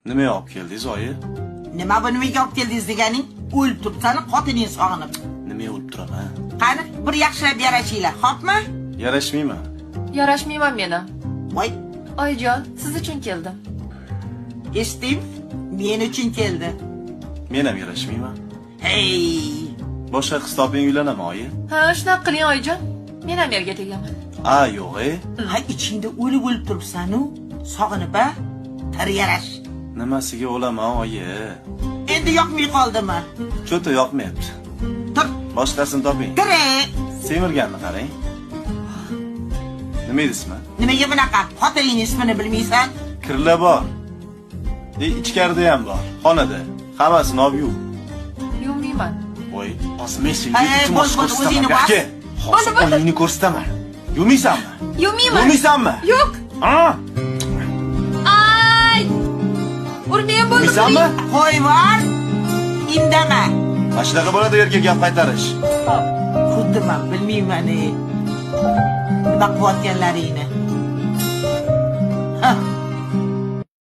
Nima olib keldingiz, oyi? Nima bu nimaga olib keldingiz deganing? O'lib turibsan, xotining sog'inib. Nima o'lib turaman? Qani, bir yaxshilab yarashinglar, xo'pmi? Yarashmayman. Yarashmayman meni. Voy, Oyijon, siz uchun keldim. eshitdim, men uchun keldi. Men ham yarashmayman. Hey, Boshqa qiz toping uylanaman, oyi. Ha, shunaqa qiling oyijon. Men ham yerga tegaman. Yo'q, ey. ha ichingda o'lib turibsan-u, sog'inib a? Tir yarash. Nimasiga o'laman, oyi? Endi yoqmay qoldimi? Cho'ta yoqmayapti. Tur, Boshqasini toping. kire. Semirganni qarang. Nima deysizmi? Nimaga bunaqa? Xotining ismini bilmaysan? Kirlar bor. Ichkarida ham bor. Xonada. Hammasini olib yuv. Yuvmayman. Voy, hozir men senga Ey, iltimos bo'l, o'zingni ko'rsataman. bos. Aka, hozir Bo'ldi. oningni ko'rsataman. Yuvmaysanmi? Yuvmayman. Yuvmaysanmi? Yo'q. Ha? Ay! Urmayman bo'ldi. Yuvmaysanmi? Qo'y bor. Indama. Mana shunaqa bo'ladi yerga gap qaytarish. Xuddi men bilmayman-ey. Nima qilayotganlaringni.